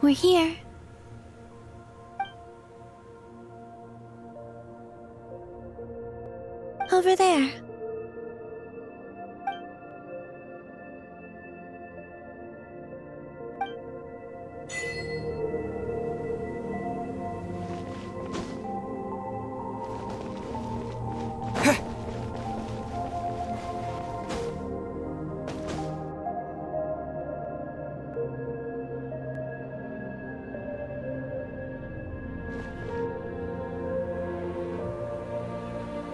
We're here. Over there.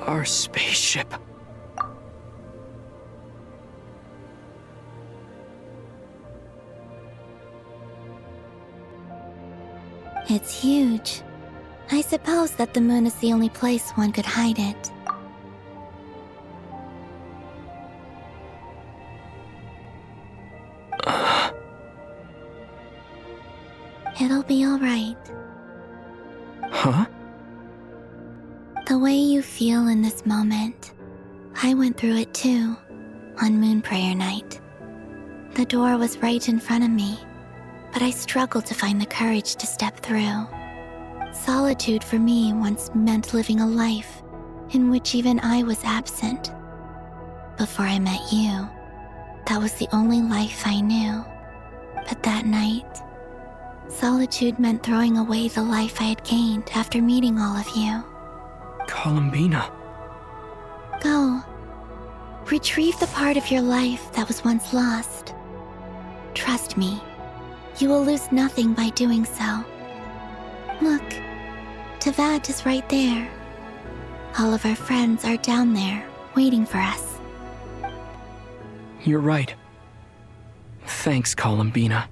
Our spaceship. It's huge. I suppose that the moon is the only place one could hide it. It'll be all right. Huh? The way you feel in this moment, I went through it too, on Moon Prayer Night. The door was right in front of me, but I struggled to find the courage to step through. Solitude for me once meant living a life in which even I was absent. Before I met you, that was the only life I knew. But that night, solitude meant throwing away the life I had gained after meeting all of you. Columbina. Go. Retrieve the part of your life that was once lost. Trust me, you will lose nothing by doing so. Look, Teyvat is right there. All of our friends are down there, waiting for us. You're right. Thanks, Columbina.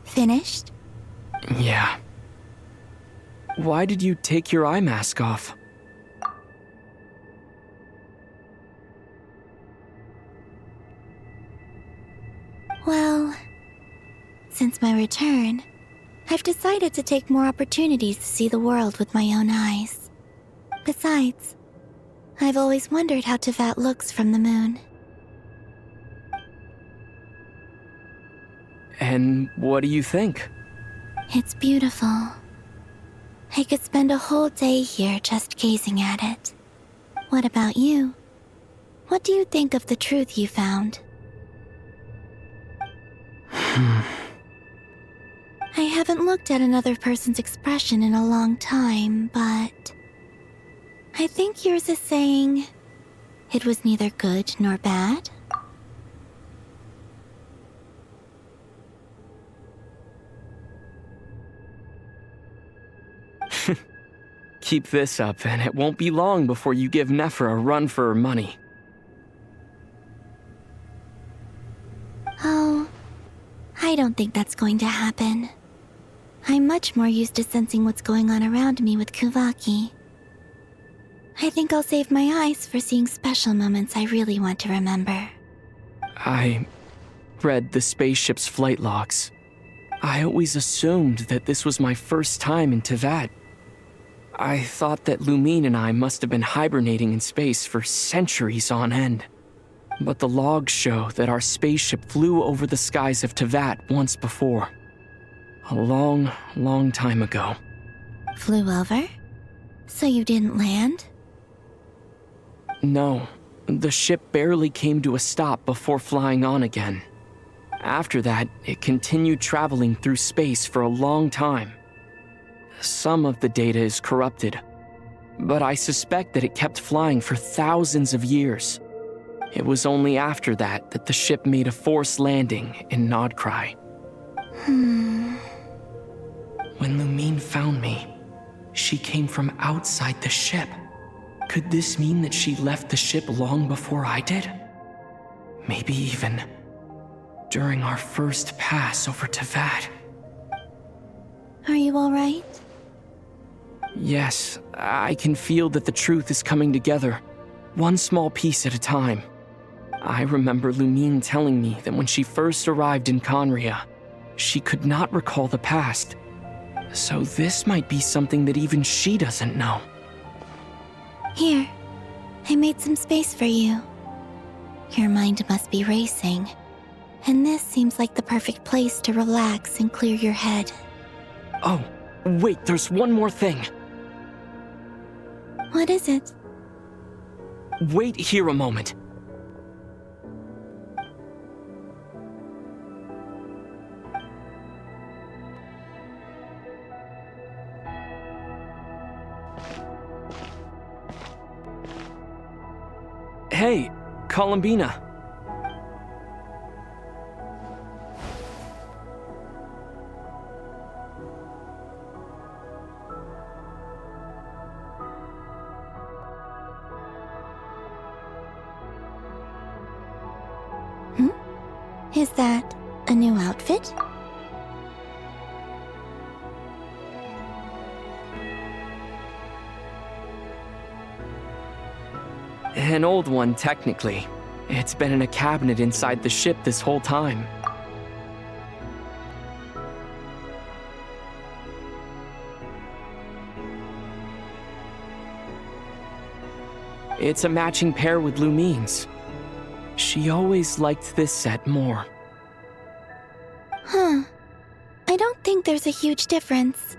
Finished? Yeah. Why did you take your eye mask off? Well, since my return, I've decided to take more opportunities to see the world with my own eyes. Besides, I've always wondered how Teyvat looks from the moon. And what do you think? It's beautiful. I could spend a whole day here just gazing at it. What about you? What do you think of the truth you found? I haven't looked at another person's expression in a long time, but I think yours is saying it was neither good nor bad. Keep this up, and it won't be long before you give Nephra a run for her money. Oh, I don't think that's going to happen. I'm much more used to sensing what's going on around me with Kuvaki. I think I'll save my eyes for seeing special moments I really want to remember. I read the spaceship's flight logs. I always assumed that this was my first time in Teyvat. I thought that Lumine and I must have been hibernating in space for centuries on end. But the logs show that our spaceship flew over the skies of Teyvat once before. A long, long time ago. Flew over? So you didn't land? No, the ship barely came to a stop before flying on again. After that, it continued traveling through space for a long time. Some of the data is corrupted, but I suspect that it kept flying for thousands of years. It was only after that that the ship made a forced landing in Nodcry. When Lumine found me, she came from outside the ship. Could this mean that she left the ship long before I did? Maybe even during our first pass over Teyvat. Are you alright? Yes, I can feel that the truth is coming together, one small piece at a time. I remember Lumine telling me that when she first arrived in Conria, she could not recall the past. So this might be something that even she doesn't know. Here, I made some space for you. Your mind must be racing, and this seems like the perfect place to relax and clear your head. Oh, wait, there's one more thing. What is it? Wait here a moment. Hey, Columbina. Is that a new outfit? An old one, technically. It's been in a cabinet inside the ship this whole time. It's a matching pair with Lumine's. She always liked this set more. Huh. I don't think there's a huge difference.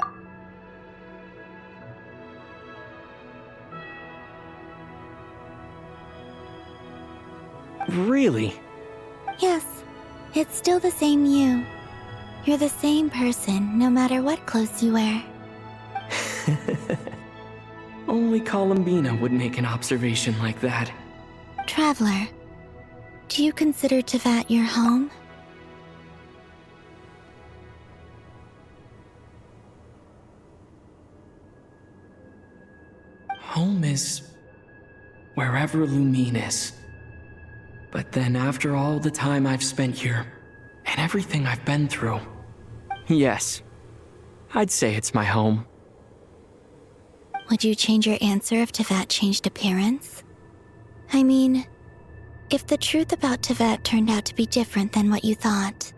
Really? Yes, it's still the same you. You're the same person, no matter what clothes you wear. Only Columbina would make an observation like that. Traveler, do you consider Teyvat your home? Home is wherever Lumine is. But then after all the time I've spent here, and everything I've been through, yes, I'd say it's my home. Would you change your answer if Teyvat changed appearance? I mean, if the truth about Teyvat turned out to be different than what you thought.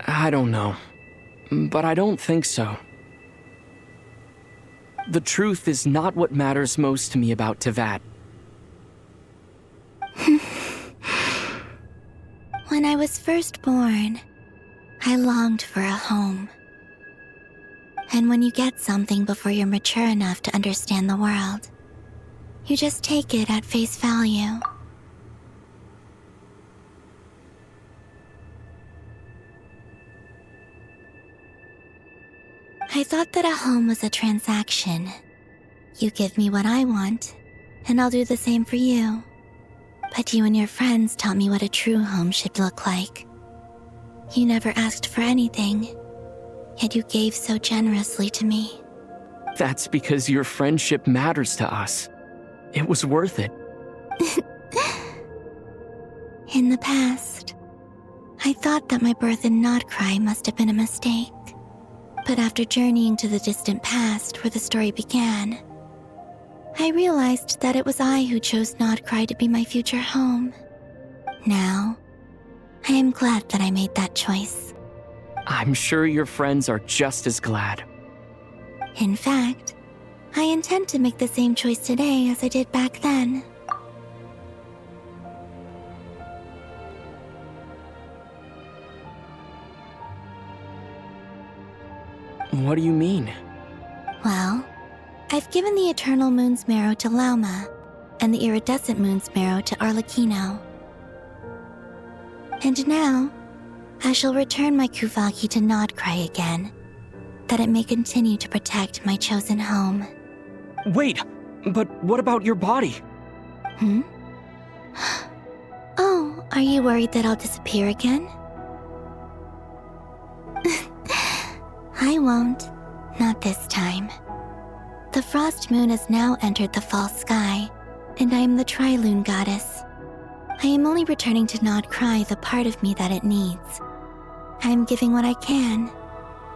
I don't know, but I don't think so. The truth is not what matters most to me about Teyvat. When I was first born, I longed for a home. And when you get something before you're mature enough to understand the world, you just take it at face value. I thought that a home was a transaction. You give me what I want, and I'll do the same for you. But you and your friends taught me what a true home should look like. You never asked for anything, yet you gave so generously to me. That's because your friendship matters to us. It was worth it. In the past, I thought that my birth in Nodcry must have been a mistake. But after journeying to the distant past where the story began, I realized that it was I who chose Nodcry to be my future home. Now, I am glad that I made that choice. I'm sure your friends are just as glad. In fact, I intend to make the same choice today as I did back then. What do you mean? Well, I've given the Eternal Moon's Marrow to Lauma, and the Iridescent Moon's Marrow to Arlecchino. And now, I shall return my Kuvagi to Nodcry again, that it may continue to protect my chosen home. Wait, but what about your body? Oh, are you worried that I'll disappear again? I won't. Not this time. The Frost Moon has now entered the false sky, and I am the Trilune Goddess. I am only returning to Nodcry the part of me that it needs. I am giving what I can,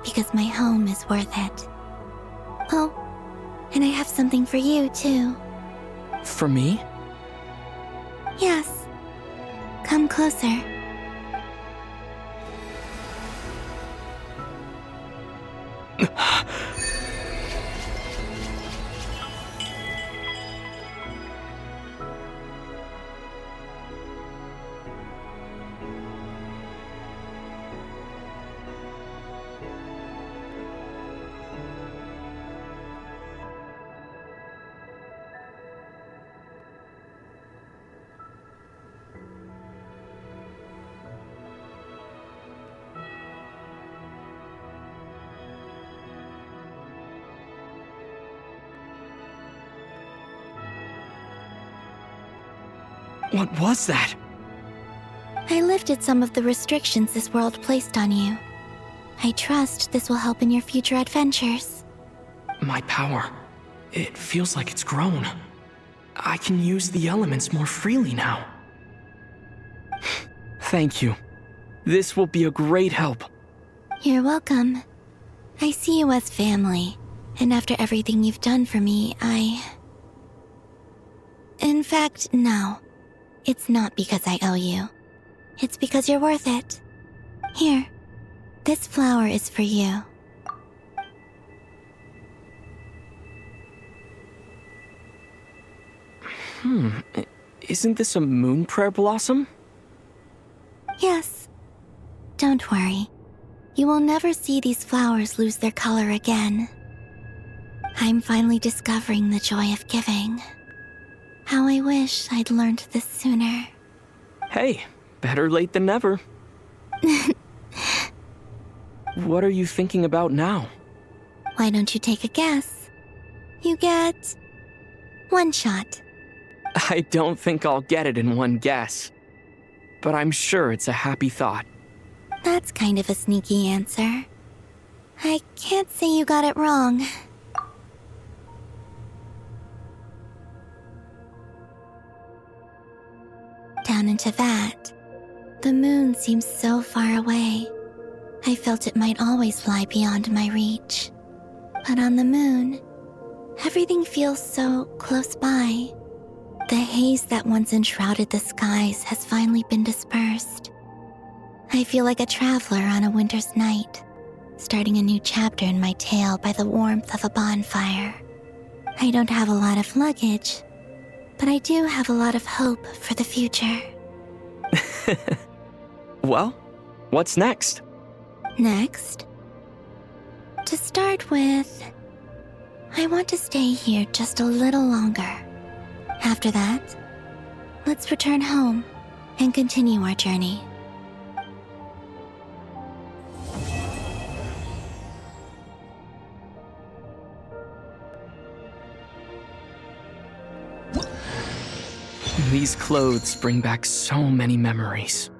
because my home is worth it. Oh, and I have something for you, too. For me? Yes. Come closer. What was that? I lifted some of the restrictions this world placed on you. I trust this will help in your future adventures. My power. It feels like it's grown. I can use the elements more freely now. Thank you. This will be a great help. You're welcome. I see you as family, and after everything you've done for me, In fact, no. It's not because I owe you. It's because you're worth it. Here, this flower is for you. Isn't this a moon prayer blossom? Yes. Don't worry. You will never see these flowers lose their color again. I'm finally discovering the joy of giving. How I wish I'd learned this sooner. Hey, better late than never. What are you thinking about now? Why don't you take a guess? You get 1 shot. I don't think I'll get it in one guess. But I'm sure it's a happy thought. That's kind of a sneaky answer. I can't say you got it wrong. Down into that, the moon seems so far away. I felt it might always lie beyond my reach. But on the moon, everything feels so close by. The haze that once enshrouded the skies has finally been dispersed. I feel like a traveler on a winter's night, starting a new chapter in my tale by the warmth of a bonfire. I don't have a lot of luggage, but I do have a lot of hope for the future. Well, what's next? Next? To start with, I want to stay here just a little longer. After that, let's return home and continue our journey. These clothes bring back so many memories.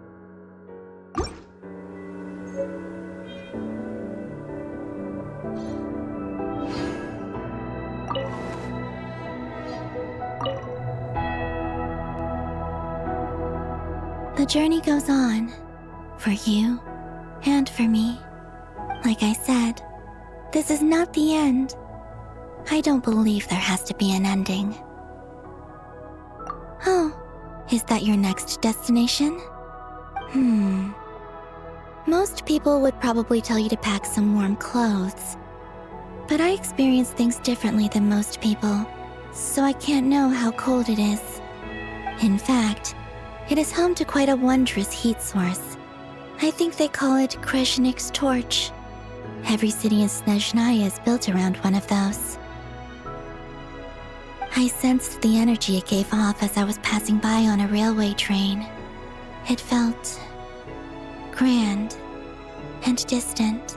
The journey goes on, for you and for me. Like I said, this is not the end. I don't believe there has to be an ending. Oh, is that your next destination? Most people would probably tell you to pack some warm clothes. But I experience things differently than most people, so I can't know how cold it is. In fact, it is home to quite a wondrous heat source. I think they call it Kreshnik's torch. Every city in Snezhnaya is built around one of those. I sensed the energy it gave off as I was passing by on a railway train. It felt grand and distant.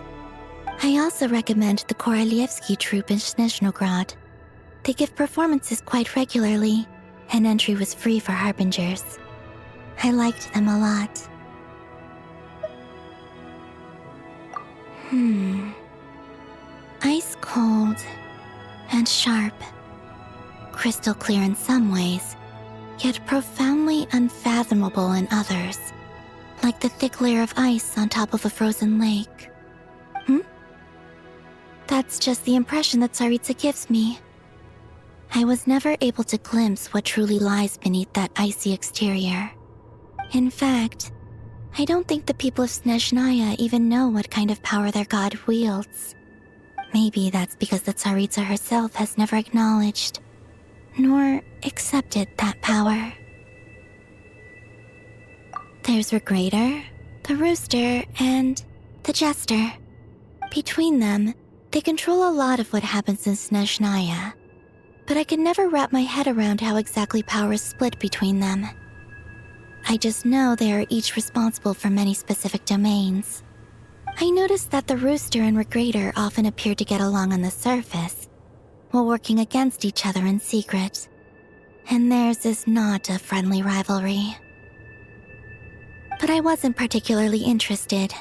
I also recommend the Korolievsky troupe in Snezhnograd. They give performances quite regularly, and entry was free for harbingers. I liked them a lot. Ice cold and sharp. Crystal clear in some ways, yet profoundly unfathomable in others, like the thick layer of ice on top of a frozen lake. That's just the impression that Tsaritsa gives me. I was never able to glimpse what truly lies beneath that icy exterior. In fact, I don't think the people of Snezhnaya even know what kind of power their god wields. Maybe that's because the Tsaritsa herself has never acknowledged nor accepted that power. There's Regrator, the Rooster, and the Jester. Between them, they control a lot of what happens in Snezhnaya, but I can never wrap my head around how exactly power is split between them. I just know they are each responsible for many specific domains. I noticed that the Rooster and Regrator often appeared to get along on the surface, while working against each other in secret, and theirs is not a friendly rivalry. But I wasn't particularly interested,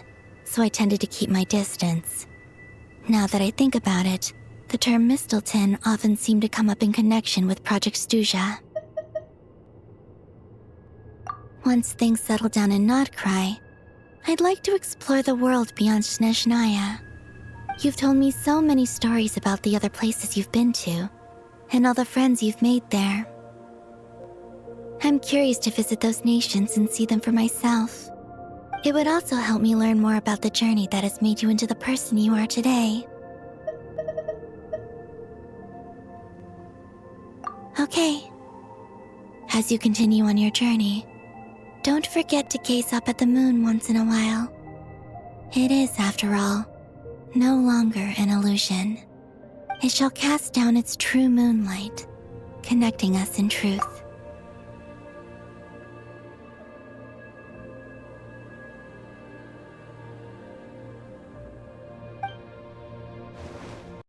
so I tended to keep my distance. Now that I think about it, the term Mistelton often seemed to come up in connection with Project Stuja. Once things settle down in Notcry, I'd like to explore the world beyond Snezhnaya. You've told me so many stories about the other places you've been to, and all the friends you've made there. I'm curious to visit those nations and see them for myself. It would also help me learn more about the journey that has made you into the person you are today. Okay. As you continue on your journey, don't forget to gaze up at the moon once in a while. It is, after all, no longer an illusion. It shall cast down its true moonlight, connecting us in truth.